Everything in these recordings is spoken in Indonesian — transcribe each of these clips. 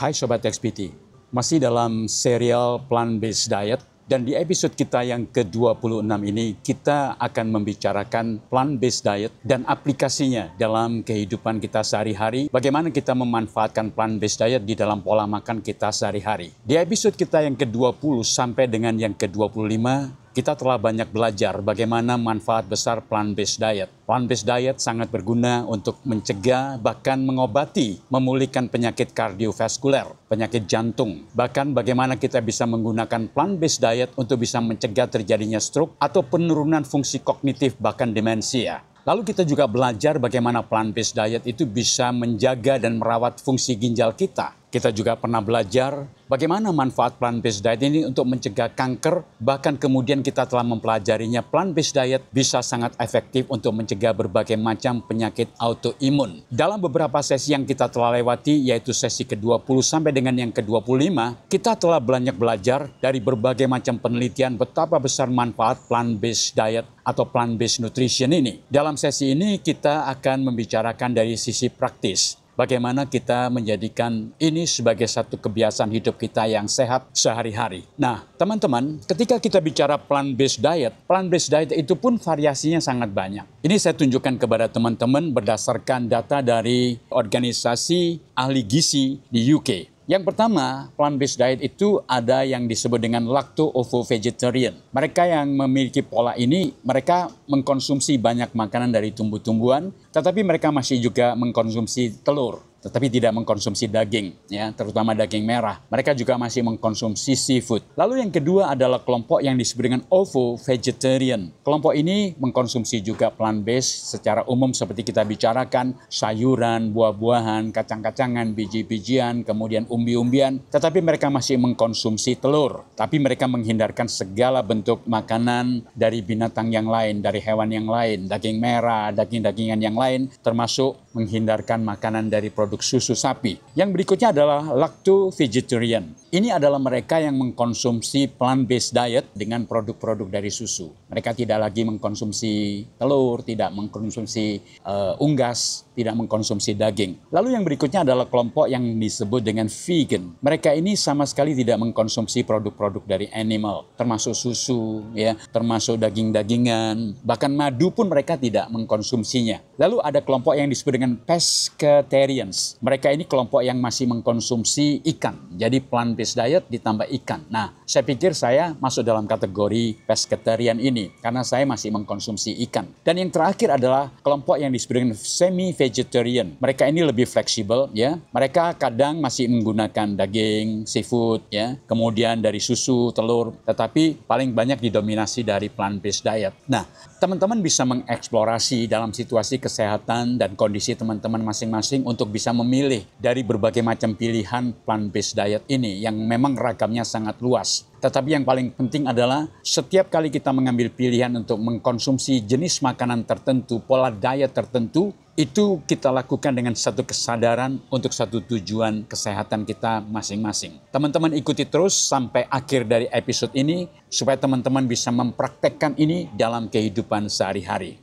Hai Sobat XPT, masih dalam serial Plant-Based Diet dan di episode kita yang ke-26 ini kita akan membicarakan Plant-Based Diet dan aplikasinya dalam kehidupan kita sehari-hari. Bagaimana kita memanfaatkan Plant-Based Diet di dalam pola makan kita sehari-hari. Di episode kita yang ke-20 sampai dengan yang ke-25, kita telah banyak belajar bagaimana manfaat besar plant-based diet. Plant-based diet sangat berguna untuk mencegah, bahkan mengobati, memulihkan penyakit kardiovaskuler, penyakit jantung. Bahkan bagaimana kita bisa menggunakan plant-based diet untuk bisa mencegah terjadinya stroke atau penurunan fungsi kognitif, bahkan demensia. Lalu kita juga belajar bagaimana plant-based diet itu bisa menjaga dan merawat fungsi ginjal kita. Kita juga pernah belajar bagaimana manfaat plant-based diet ini untuk mencegah kanker, bahkan kemudian kita telah mempelajarinya plant-based diet bisa sangat efektif untuk mencegah berbagai macam penyakit autoimun. Dalam beberapa sesi yang kita telah lewati, yaitu sesi ke-20 sampai dengan yang ke-25, kita telah banyak belajar dari berbagai macam penelitian betapa besar manfaat plant-based diet atau plant-based nutrition ini. Dalam sesi ini kita akan membicarakan dari sisi praktis. Bagaimana kita menjadikan ini sebagai satu kebiasaan hidup kita yang sehat sehari-hari. Nah, teman-teman, ketika kita bicara plant-based diet itu pun variasinya sangat banyak. Ini saya tunjukkan kepada teman-teman berdasarkan data dari organisasi ahli gizi di UK. Yang pertama, plant-based diet itu ada yang disebut dengan lacto-ovo-vegetarian. Mereka yang memiliki pola ini, mereka mengkonsumsi banyak makanan dari tumbuh-tumbuhan, tetapi mereka masih juga mengkonsumsi telur, tetapi tidak mengkonsumsi daging, ya, terutama daging merah. Mereka juga masih mengkonsumsi seafood. Lalu yang kedua adalah kelompok yang disebut dengan ovo-vegetarian. Kelompok ini mengkonsumsi juga plant-based secara umum seperti kita bicarakan, sayuran, buah-buahan, kacang-kacangan, biji-bijian, kemudian umbi-umbian, tetapi mereka masih mengkonsumsi telur. Tapi mereka menghindarkan segala bentuk makanan dari binatang yang lain, dari hewan yang lain, daging merah, daging-dagingan yang lain, termasuk menghindarkan makanan dari produk susu sapi. Yang berikutnya adalah lacto-vegetarian. Ini adalah mereka yang mengkonsumsi plant-based diet dengan produk-produk dari susu. Mereka tidak lagi mengkonsumsi telur, tidak mengkonsumsi unggas, tidak mengkonsumsi daging. Lalu yang berikutnya adalah kelompok yang disebut dengan vegan. Mereka ini sama sekali tidak mengkonsumsi produk-produk dari animal, termasuk susu, ya, termasuk daging-dagingan, bahkan madu pun mereka tidak mengkonsumsinya. Lalu ada kelompok yang disebut dengan pescatarians. Mereka ini kelompok yang masih mengkonsumsi ikan. Jadi plant-based diet ditambah ikan. Nah, saya pikir saya masuk dalam kategori pescatarian ini karena saya masih mengkonsumsi ikan. Dan yang terakhir adalah kelompok yang disebut dengan semi-vegetarian. Mereka ini lebih fleksibel, ya. Mereka kadang masih menggunakan daging, seafood, ya. Kemudian dari susu, telur, tetapi paling banyak didominasi dari plant-based diet. Nah, teman-teman bisa mengeksplorasi dalam situasi kesehatan dan kondisi teman-teman masing-masing untuk bisa memilih dari berbagai macam pilihan plant-based diet ini yang memang ragamnya sangat luas. Tetapi yang paling penting adalah setiap kali kita mengambil pilihan untuk mengkonsumsi jenis makanan tertentu, pola diet tertentu, itu kita lakukan dengan satu kesadaran untuk satu tujuan kesehatan kita masing-masing. Teman-teman ikuti terus sampai akhir dari episode ini supaya teman-teman bisa mempraktekkan ini dalam kehidupan sehari-hari.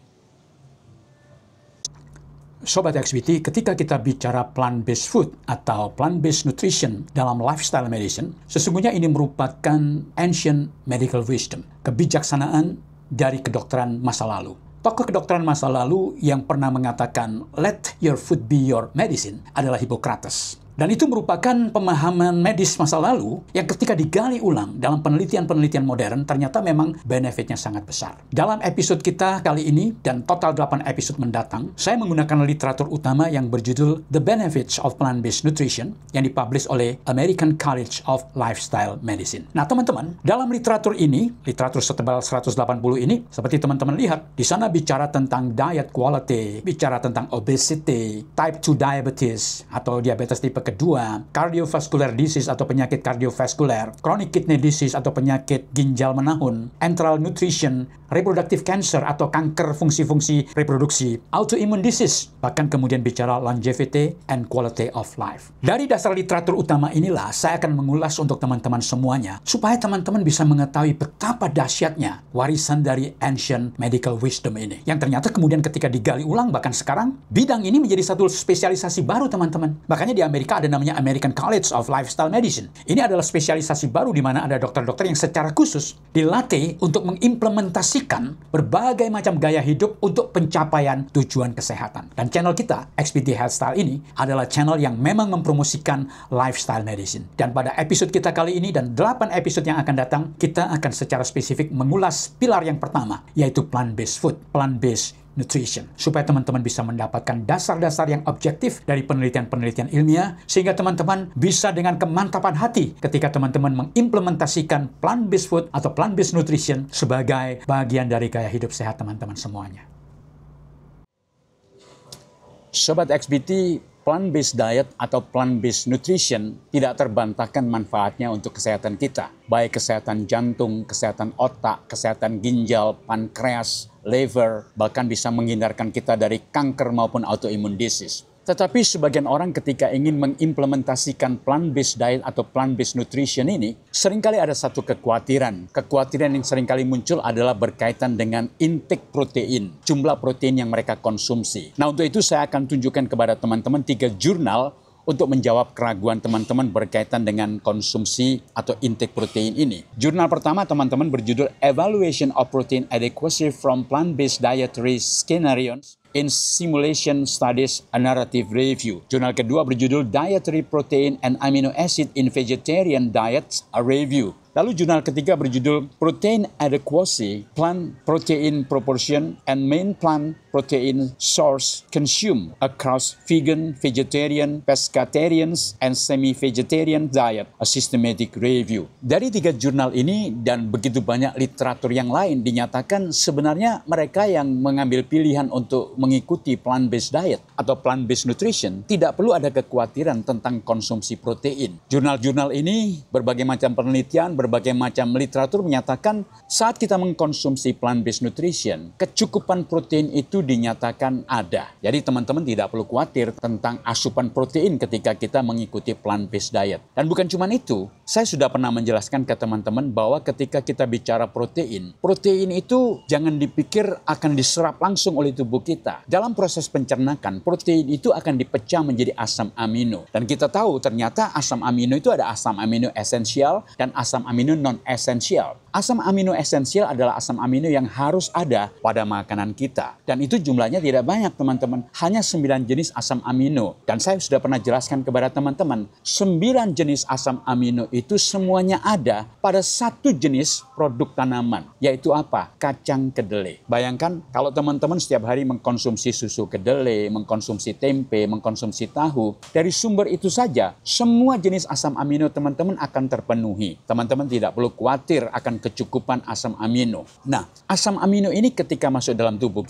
Sobat XPT, ketika kita bicara plant-based food atau plant-based nutrition dalam lifestyle medicine, sesungguhnya ini merupakan ancient medical wisdom, kebijaksanaan dari kedokteran masa lalu. Tokoh kedokteran masa lalu yang pernah mengatakan, "Let your food be your medicine," adalah Hippocrates. Dan itu merupakan pemahaman medis masa lalu yang ketika digali ulang dalam penelitian-penelitian modern ternyata memang benefitnya sangat besar. Dalam episode kita kali ini dan total 8 episode mendatang, saya menggunakan literatur utama yang berjudul The Benefits of Plant-Based Nutrition yang dipublish oleh American College of Lifestyle Medicine. Nah teman-teman, dalam literatur ini, literatur setebal 180 ini, seperti teman-teman lihat, di sana bicara tentang diet quality, bicara tentang obesity, type 2 diabetes atau diabetes tipe kedua, cardiovascular disease atau penyakit kardiovaskuler, chronic kidney disease atau penyakit ginjal menahun, enteral nutrition, reproductive cancer atau kanker fungsi-fungsi reproduksi, autoimmune disease, bahkan kemudian bicara longevity and quality of life. Dari dasar literatur utama inilah saya akan mengulas untuk teman-teman semuanya supaya teman-teman bisa mengetahui betapa dahsyatnya warisan dari ancient medical wisdom ini. Yang ternyata kemudian ketika digali ulang bahkan sekarang bidang ini menjadi satu spesialisasi baru teman-teman. Makanya di Amerika ada namanya American College of Lifestyle Medicine. Ini adalah spesialisasi baru di mana ada dokter-dokter yang secara khusus dilatih untuk mengimplementasikan berbagai macam gaya hidup untuk pencapaian tujuan kesehatan. Dan channel kita, XPT Healthstyle ini, adalah channel yang memang mempromosikan lifestyle medicine. Dan pada episode kita kali ini dan 8 episode yang akan datang, kita akan secara spesifik mengulas pilar yang pertama, yaitu plant-based food, plant-based nutrition, supaya teman-teman bisa mendapatkan dasar-dasar yang objektif dari penelitian-penelitian ilmiah, sehingga teman-teman bisa dengan kemantapan hati ketika teman-teman mengimplementasikan plant-based food atau plant-based nutrition sebagai bagian dari gaya hidup sehat teman-teman semuanya. Sobat XBT, plant-based diet atau plant-based nutrition tidak terbantahkan manfaatnya untuk kesehatan kita, baik kesehatan jantung, kesehatan otak, kesehatan ginjal, pankreas, liver, bahkan bisa menghindarkan kita dari kanker maupun autoimmune disease. Tetapi sebagian orang ketika ingin mengimplementasikan plant-based diet atau plant-based nutrition ini, seringkali ada satu kekhawatiran. Kekhawatiran yang seringkali muncul adalah berkaitan dengan intake protein, jumlah protein yang mereka konsumsi. Nah, untuk itu saya akan tunjukkan kepada teman-teman 3 jurnal untuk menjawab keraguan teman-teman berkaitan dengan konsumsi atau intake protein ini. Jurnal pertama teman-teman berjudul Evaluation of Protein Adequacy from Plant-Based Dietary Scenarios in Simulation Studies, a Narrative Review. Jurnal kedua berjudul Dietary Protein and Amino Acid in Vegetarian Diets, a Review. Lalu jurnal ketiga berjudul Protein Adequacy, Plant Protein Proportion and Main Plant Protein Source Consumed Across Vegan, Vegetarian, Pescatarians, and Semi-Vegetarian Diet, a Systematic Review. Dari 3 jurnal ini dan begitu banyak literatur yang lain dinyatakan sebenarnya mereka yang mengambil pilihan untuk mengikuti plant-based diet atau plant-based nutrition tidak perlu ada kekhawatiran tentang konsumsi protein. Jurnal-jurnal ini berbagai macam penelitian, berbagai macam literatur menyatakan saat kita mengkonsumsi plant-based nutrition, kecukupan protein itu dinyatakan ada. Jadi teman-teman tidak perlu khawatir tentang asupan protein ketika kita mengikuti plant-based diet. Dan bukan cuma itu, saya sudah pernah menjelaskan ke teman-teman bahwa ketika kita bicara protein, protein itu jangan dipikir akan diserap langsung oleh tubuh kita. Dalam proses pencernakan, protein itu akan dipecah menjadi asam amino. Dan kita tahu ternyata asam amino itu ada asam amino esensial dan asam amino non-esensial. Asam amino esensial adalah asam amino yang harus ada pada makanan kita. Dan itu jumlahnya tidak banyak teman-teman. Hanya 9 jenis asam amino. Dan saya sudah pernah jelaskan kepada teman-teman, 9 jenis asam amino itu semuanya ada pada satu jenis produk tanaman. Yaitu apa? Kacang kedelai. Bayangkan kalau teman-teman setiap hari mengkonsumsi susu kedelai, mengkonsumsi tempe, mengkonsumsi tahu. Dari sumber itu saja, semua jenis asam amino teman-teman akan terpenuhi. Teman-teman tidak perlu khawatir akan kecukupan asam amino. Nah, asam amino ini ketika masuk dalam tubuh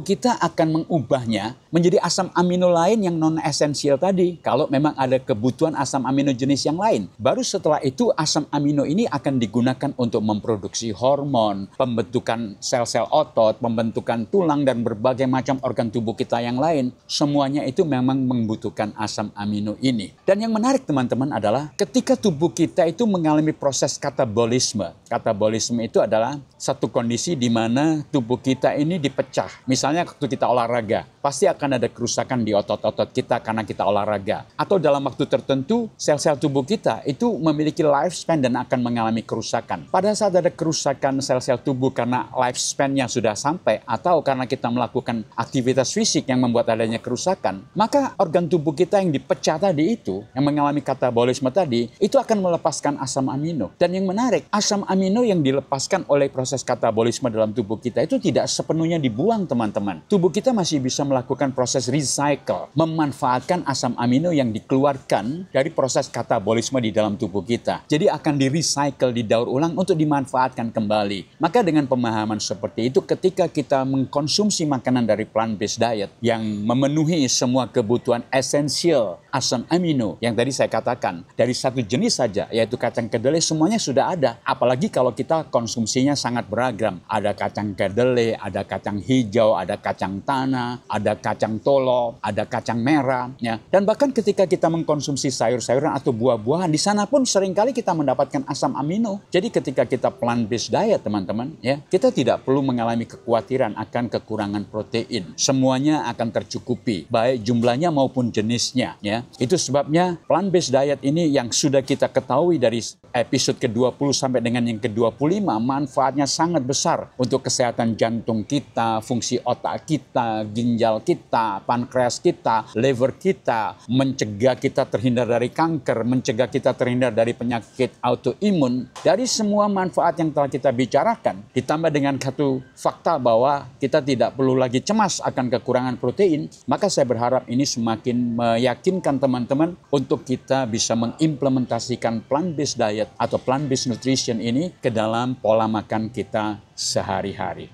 kita akan mengubahnya menjadi asam amino lain yang non-esensial tadi. Kalau memang ada kebutuhan asam amino jenis yang lain. Baru setelah itu asam amino ini akan digunakan untuk memproduksi hormon, pembentukan sel-sel otot, pembentukan tulang, dan berbagai macam organ tubuh kita yang lain. Semuanya itu memang membutuhkan asam amino ini. Dan yang menarik teman-teman adalah ketika tubuh kita itu mengalami proses katabolisme. Katabolisme itu adalah satu kondisi di mana tubuh kita ini dipecah. Misalnya waktu kita olahraga, pasti akan ada kerusakan di otot-otot kita karena kita olahraga. Atau dalam waktu tertentu, sel-sel tubuh kita itu memiliki lifespan dan akan mengalami kerusakan. Pada saat ada kerusakan sel-sel tubuh karena lifespan-nya sudah sampai, atau karena kita melakukan aktivitas fisik yang membuat adanya kerusakan, maka organ tubuh kita yang dipecah tadi itu, yang mengalami katabolisme tadi, itu akan melepaskan asam amino. Dan yang menarik, asam amino yang dilepaskan oleh proses katabolisme dalam tubuh kita itu tidak sepenuhnya dibuang teman-teman. Tubuh kita masih bisa melakukan proses recycle, memanfaatkan asam amino yang dikeluarkan dari proses katabolisme di dalam tubuh kita. Jadi akan di-recycle, didaur ulang untuk dimanfaatkan kembali. Maka dengan pemahaman seperti itu, ketika kita mengkonsumsi makanan dari plant-based diet yang memenuhi semua kebutuhan esensial asam amino yang tadi saya katakan, dari satu jenis saja, yaitu kacang kedelai, semuanya sudah ada. Apalagi kalau kita konsumsinya sangat beragam. Ada kacang kedelai, ada kacang hijau, ada kacang tanah, ada kacang tolo, ada kacang merah. Ya. Dan bahkan ketika kita mengkonsumsi sayur-sayuran atau buah-buahan, di sana pun seringkali kita mendapatkan asam amino. Jadi ketika kita plant-based diet, teman-teman, ya, kita tidak perlu mengalami kekhawatiran akan kekurangan protein. Semuanya akan tercukupi, baik jumlahnya maupun jenisnya. Ya. Itu sebabnya plant-based diet ini yang sudah kita ketahui dari episode ke-20 sampai dengan yang ke-25, manfaatnya sangat besar untuk kesehatan jantung kita, fungsi otak kita, ginjal kita, pankreas kita, liver kita, mencegah kita terhindar dari kanker, mencegah kita terhindar dari penyakit autoimun. Dari semua manfaat yang telah kita bicarakan, ditambah dengan satu fakta bahwa kita tidak perlu lagi cemas akan kekurangan protein, maka saya berharap ini semakin meyakinkan teman-teman untuk kita bisa mengimplementasikan plant-based diet atau plant-based nutrition ini ke dalam pola makan kita sehari-hari.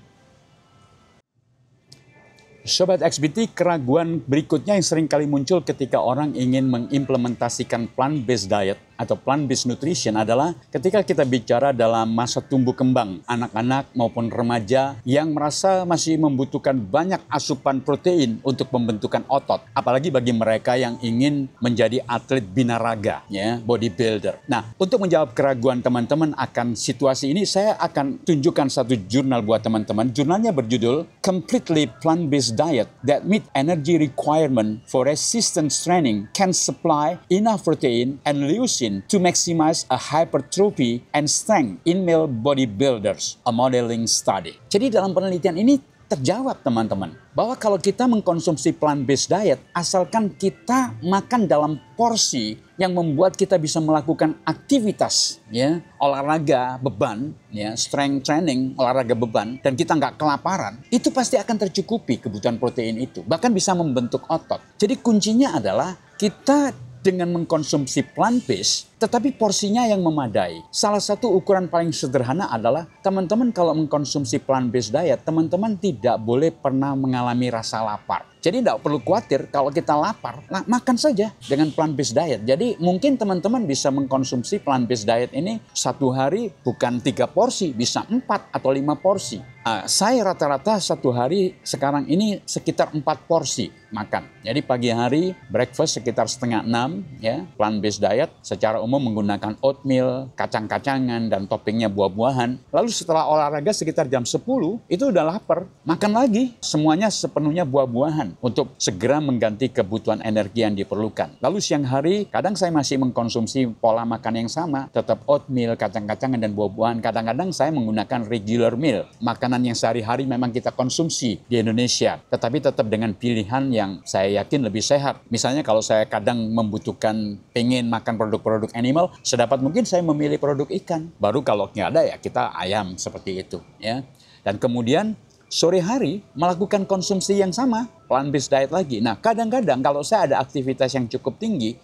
Sobat XBT, keraguan berikutnya yang sering kali muncul ketika orang ingin mengimplementasikan plant-based diet atau plant-based nutrition adalah ketika kita bicara dalam masa tumbuh kembang, anak-anak maupun remaja yang merasa masih membutuhkan banyak asupan protein untuk pembentukan otot. Apalagi bagi mereka yang ingin menjadi atlet binaraga, ya, bodybuilder. Nah, untuk menjawab keraguan teman-teman akan situasi ini, saya akan tunjukkan satu jurnal buat teman-teman. Jurnalnya berjudul Completely Plant-Based Diet That Meet Energy Requirement for Resistance Training Can Supply Enough Protein and Leucine to maximize a hypertrophy and strength in male bodybuilders, a modeling study. Jadi dalam penelitian ini terjawab teman-teman, bahwa kalau kita mengkonsumsi plant-based diet, asalkan kita makan dalam porsi yang membuat kita bisa melakukan aktivitas, ya, olahraga beban, ya, strength training, olahraga beban, dan kita nggak kelaparan, itu pasti akan tercukupi kebutuhan protein itu, bahkan bisa membentuk otot. Jadi kuncinya adalah kita dengan mengkonsumsi plant-based, tetapi porsinya yang memadai. Salah satu ukuran paling sederhana adalah teman-teman kalau mengkonsumsi plant-based diet, teman-teman tidak boleh pernah mengalami rasa lapar. Jadi tidak perlu khawatir kalau kita lapar, makan saja dengan plant-based diet. Jadi mungkin teman-teman bisa mengkonsumsi plant-based diet ini satu hari bukan 3 porsi, bisa 4 atau 5 porsi. Saya rata-rata satu hari sekarang ini sekitar 4 porsi makan. Jadi pagi hari breakfast sekitar setengah 6, ya, plant-based diet secara umum menggunakan oatmeal, kacang-kacangan, dan toppingnya buah-buahan. Lalu setelah olahraga sekitar jam 10, itu udah lapar, makan lagi, semuanya sepenuhnya buah-buahan untuk segera mengganti kebutuhan energi yang diperlukan. Lalu siang hari, kadang saya masih mengkonsumsi pola makan yang sama, tetap oatmeal, kacang-kacangan, dan buah-buahan. Kadang-kadang saya menggunakan regular meal, makanan yang sehari-hari memang kita konsumsi di Indonesia, tetapi tetap dengan pilihan yang saya yakin lebih sehat. Misalnya kalau saya kadang membutuhkan, pengen makan produk-produk animal, sedapat mungkin saya memilih produk ikan. Baru kalau nggak ada ya kita ayam, seperti itu, ya. Dan kemudian sore hari melakukan konsumsi yang sama, plant-based diet lagi. Nah, kadang-kadang kalau saya ada aktivitas yang cukup tinggi,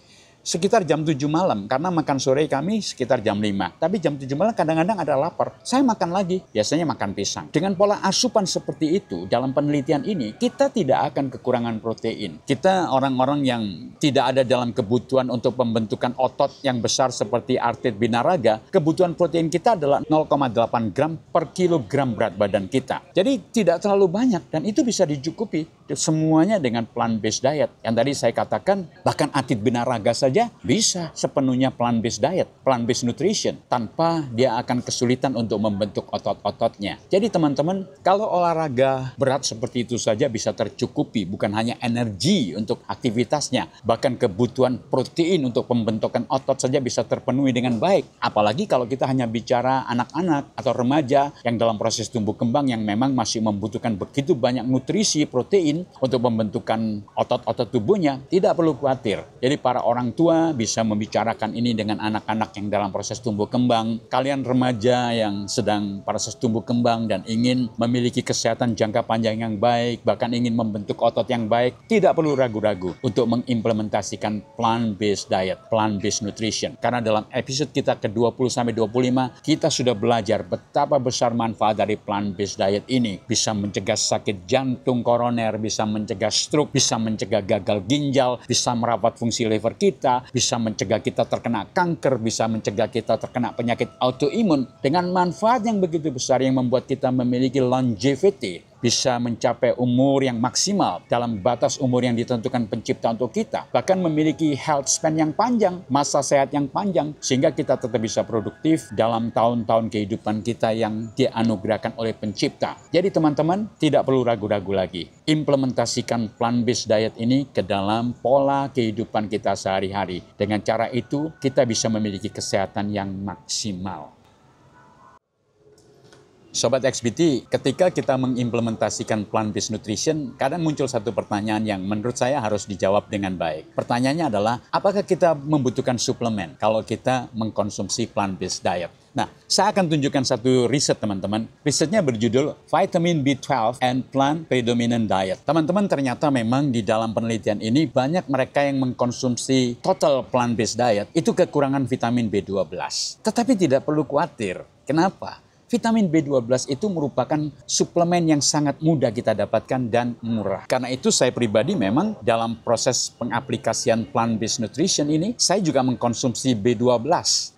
sekitar jam 7 malam, karena makan sore kami sekitar jam 5. Tapi jam 7 malam kadang-kadang ada lapar, saya makan lagi, biasanya makan pisang. Dengan pola asupan seperti itu, dalam penelitian ini, kita tidak akan kekurangan protein. Kita orang-orang yang tidak ada dalam kebutuhan untuk pembentukan otot yang besar seperti atlet binaraga, kebutuhan protein kita adalah 0,8 gram per kilogram berat badan kita. Jadi tidak terlalu banyak, dan itu bisa dicukupi semuanya dengan plant-based diet. Yang tadi saya katakan, bahkan atlet binaraga saja bisa sepenuhnya plant-based diet, plant-based nutrition, tanpa dia akan kesulitan untuk membentuk otot-ototnya. Jadi teman-teman, kalau olahraga berat seperti itu saja bisa tercukupi, bukan hanya energi untuk aktivitasnya, bahkan kebutuhan protein untuk pembentukan otot saja bisa terpenuhi dengan baik. Apalagi kalau kita hanya bicara anak-anak atau remaja yang dalam proses tumbuh kembang yang memang masih membutuhkan begitu banyak nutrisi, protein untuk pembentukan otot-otot tubuhnya, tidak perlu khawatir. Jadi para orang tua bisa membicarakan ini dengan anak-anak yang dalam proses tumbuh kembang. Kalian remaja yang sedang proses tumbuh kembang dan ingin memiliki kesehatan jangka panjang yang baik, bahkan ingin membentuk otot yang baik, tidak perlu ragu-ragu untuk mengimplementasikan plant-based diet, plant-based nutrition. Karena dalam episode kita ke-20-25, kita sudah belajar betapa besar manfaat dari plant-based diet ini. Bisa mencegah sakit jantung koroner, bisa mencegah stroke, bisa mencegah gagal ginjal, bisa merawat fungsi liver kita, bisa mencegah kita terkena kanker, bisa mencegah kita terkena penyakit autoimun dengan manfaat yang begitu besar yang membuat kita memiliki longevity, bisa mencapai umur yang maksimal dalam batas umur yang ditentukan pencipta untuk kita, bahkan memiliki health span yang panjang, masa sehat yang panjang, sehingga kita tetap bisa produktif dalam tahun-tahun kehidupan kita yang dianugerahkan oleh pencipta. Jadi teman-teman, tidak perlu ragu-ragu lagi. Implementasikan plant-based diet ini ke dalam pola kehidupan kita sehari-hari. Dengan cara itu, kita bisa memiliki kesehatan yang maksimal. Sobat XBT, ketika kita mengimplementasikan plant-based nutrition, kadang muncul satu pertanyaan yang menurut saya harus dijawab dengan baik. Pertanyaannya adalah, apakah kita membutuhkan suplemen kalau kita mengkonsumsi plant-based diet? Nah, saya akan tunjukkan satu riset teman-teman. Risetnya berjudul Vitamin B12 and Plant Predominant Diet. Teman-teman, ternyata memang di dalam penelitian ini banyak mereka yang mengkonsumsi total plant-based diet itu kekurangan vitamin B12. Tetapi tidak perlu khawatir. Kenapa? Vitamin B12 itu merupakan suplemen yang sangat mudah kita dapatkan dan murah. Karena itu saya pribadi memang dalam proses pengaplikasian plant-based nutrition ini, saya juga mengkonsumsi B12.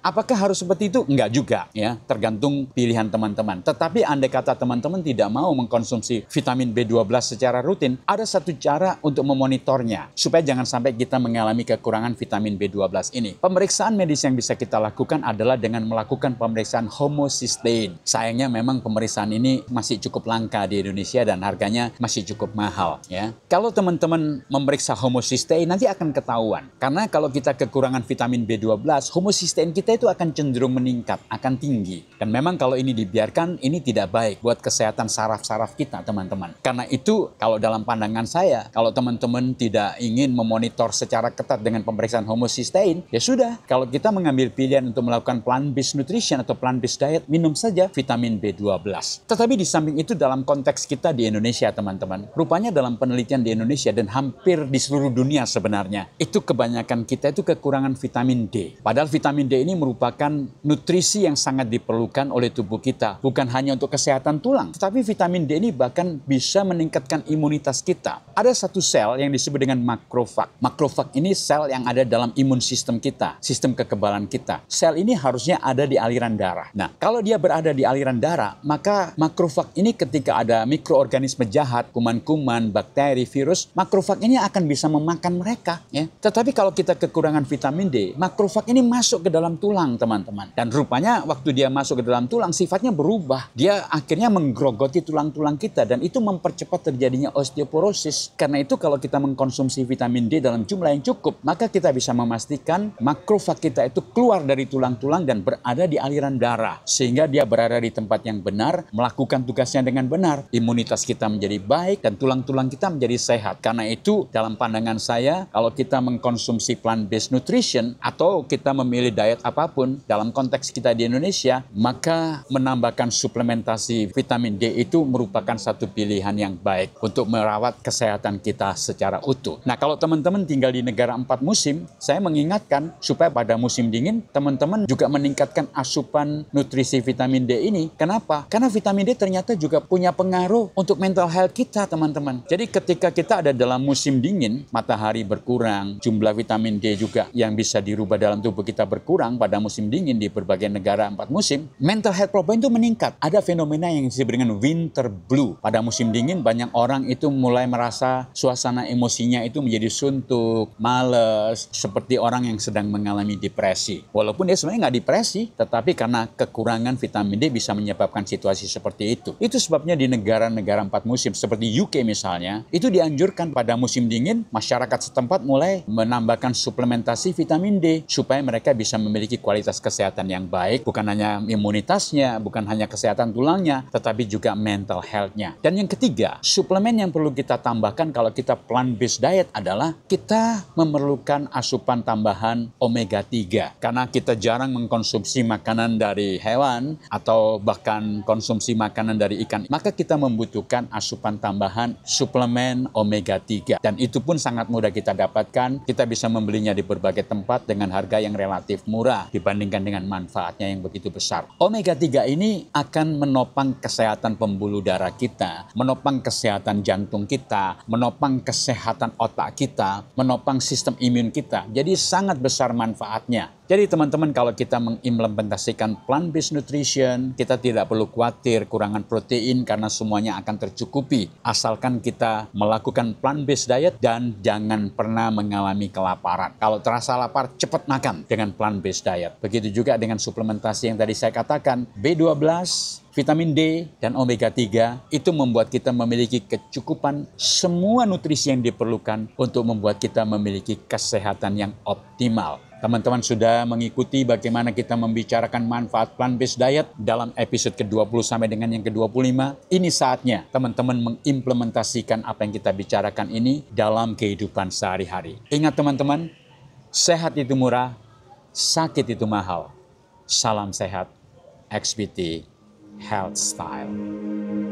Apakah harus seperti itu? Enggak juga, ya. Tergantung pilihan teman-teman. Tetapi andai kata teman-teman tidak mau mengkonsumsi vitamin B12 secara rutin, ada satu cara untuk memonitornya, supaya jangan sampai kita mengalami kekurangan vitamin B12 ini. Pemeriksaan medis yang bisa kita lakukan adalah dengan melakukan pemeriksaan homocysteine. Sayangnya memang pemeriksaan ini masih cukup langka di Indonesia dan harganya masih cukup mahal, ya. Kalau teman-teman memeriksa homocysteine nanti akan ketahuan. Karena kalau kita kekurangan vitamin B12, homocysteine kita itu akan cenderung meningkat, akan tinggi. Dan memang kalau ini dibiarkan, ini tidak baik buat kesehatan saraf-saraf kita, teman-teman. Karena itu, kalau dalam pandangan saya, kalau teman-teman tidak ingin memonitor secara ketat dengan pemeriksaan homocysteine, ya sudah, kalau kita mengambil pilihan untuk melakukan plant-based nutrition atau plant-based diet, minum saja vitamin B12. Tetapi di samping itu dalam konteks kita di Indonesia, teman-teman, rupanya dalam penelitian di Indonesia dan hampir di seluruh dunia sebenarnya, itu kebanyakan kita itu kekurangan vitamin D. Padahal vitamin D ini merupakan nutrisi yang sangat diperlukan oleh tubuh kita. Bukan hanya untuk kesehatan tulang, tetapi vitamin D ini bahkan bisa meningkatkan imunitas kita. Ada satu sel yang disebut dengan makrofag. Makrofag ini sel yang ada dalam imun sistem kita, sistem kekebalan kita. Sel ini harusnya ada di aliran darah. Nah, kalau dia berada di aliran darah, maka makrofag ini ketika ada mikroorganisme jahat, kuman-kuman, bakteri, virus, makrofag ini akan bisa memakan mereka, ya. Tetapi kalau kita kekurangan vitamin D, makrofag ini masuk ke dalam tulang, teman-teman. Dan rupanya waktu dia masuk ke dalam tulang, sifatnya berubah. Dia akhirnya menggerogoti tulang-tulang kita dan itu mempercepat terjadinya osteoporosis. Karena itu kalau kita mengkonsumsi vitamin D dalam jumlah yang cukup, maka kita bisa memastikan makrofag kita itu keluar dari tulang-tulang dan berada di aliran darah. Sehingga dia berada di tempat yang benar, melakukan tugasnya dengan benar, imunitas kita menjadi baik, dan tulang-tulang kita menjadi sehat. Karena itu, dalam pandangan saya, kalau kita mengkonsumsi plant-based nutrition, atau kita memilih diet apapun, dalam konteks kita di Indonesia, maka menambahkan suplementasi vitamin D itu merupakan satu pilihan yang baik untuk merawat kesehatan kita secara utuh. Nah, kalau teman-teman tinggal di negara 4 musim, saya mengingatkan supaya pada musim dingin, teman-teman juga meningkatkan asupan nutrisi vitamin D ini. Kenapa? Karena vitamin D ternyata juga punya pengaruh untuk mental health kita, teman-teman. Jadi ketika kita ada dalam musim dingin, matahari berkurang, jumlah vitamin D juga yang bisa dirubah dalam tubuh kita berkurang pada musim dingin di berbagai negara 4 musim, mental health problem itu meningkat. Ada fenomena yang disebut dengan winter blue. Pada musim dingin, banyak orang itu mulai merasa suasana emosinya itu menjadi suntuk, males, seperti orang yang sedang mengalami depresi. Walaupun dia sebenarnya nggak depresi, tetapi karena kekurangan vitamin D bisa menyebabkan situasi seperti itu. Itu sebabnya di negara-negara 4 musim seperti UK misalnya, itu dianjurkan pada musim dingin masyarakat setempat mulai menambahkan suplementasi vitamin D supaya mereka bisa memiliki kualitas kesehatan yang baik, bukan hanya imunitasnya, bukan hanya kesehatan tulangnya, tetapi juga mental health-nya. Dan yang ketiga, suplemen yang perlu kita tambahkan kalau kita plant-based diet adalah kita memerlukan asupan tambahan omega 3. Karena kita jarang mengkonsumsi makanan dari hewan atau atau bahkan konsumsi makanan dari ikan, maka kita membutuhkan asupan tambahan suplemen omega 3. Dan itu pun sangat mudah kita dapatkan. Kita bisa membelinya di berbagai tempat dengan harga yang relatif murah dibandingkan dengan manfaatnya yang begitu besar. Omega 3 ini akan menopang kesehatan pembuluh darah kita, menopang kesehatan jantung kita, menopang kesehatan otak kita, menopang sistem imun kita. Jadi sangat besar manfaatnya. Jadi teman-teman, kalau kita mengimplementasikan plant-based nutrition, kita tidak perlu khawatir kurangan protein karena semuanya akan tercukupi. Asalkan kita melakukan plant-based diet dan jangan pernah mengalami kelaparan. Kalau terasa lapar, cepat makan dengan plant-based diet. Begitu juga dengan suplementasi yang tadi saya katakan, B12, vitamin D, dan omega 3, itu membuat kita memiliki kecukupan semua nutrisi yang diperlukan untuk membuat kita memiliki kesehatan yang optimal. Teman-teman sudah mengikuti bagaimana kita membicarakan manfaat plant-based diet dalam episode ke-20 sampai dengan yang ke-25. Ini saatnya teman-teman mengimplementasikan apa yang kita bicarakan ini dalam kehidupan sehari-hari. Ingat teman-teman, sehat itu murah, sakit itu mahal. Salam sehat, XBT Health Style.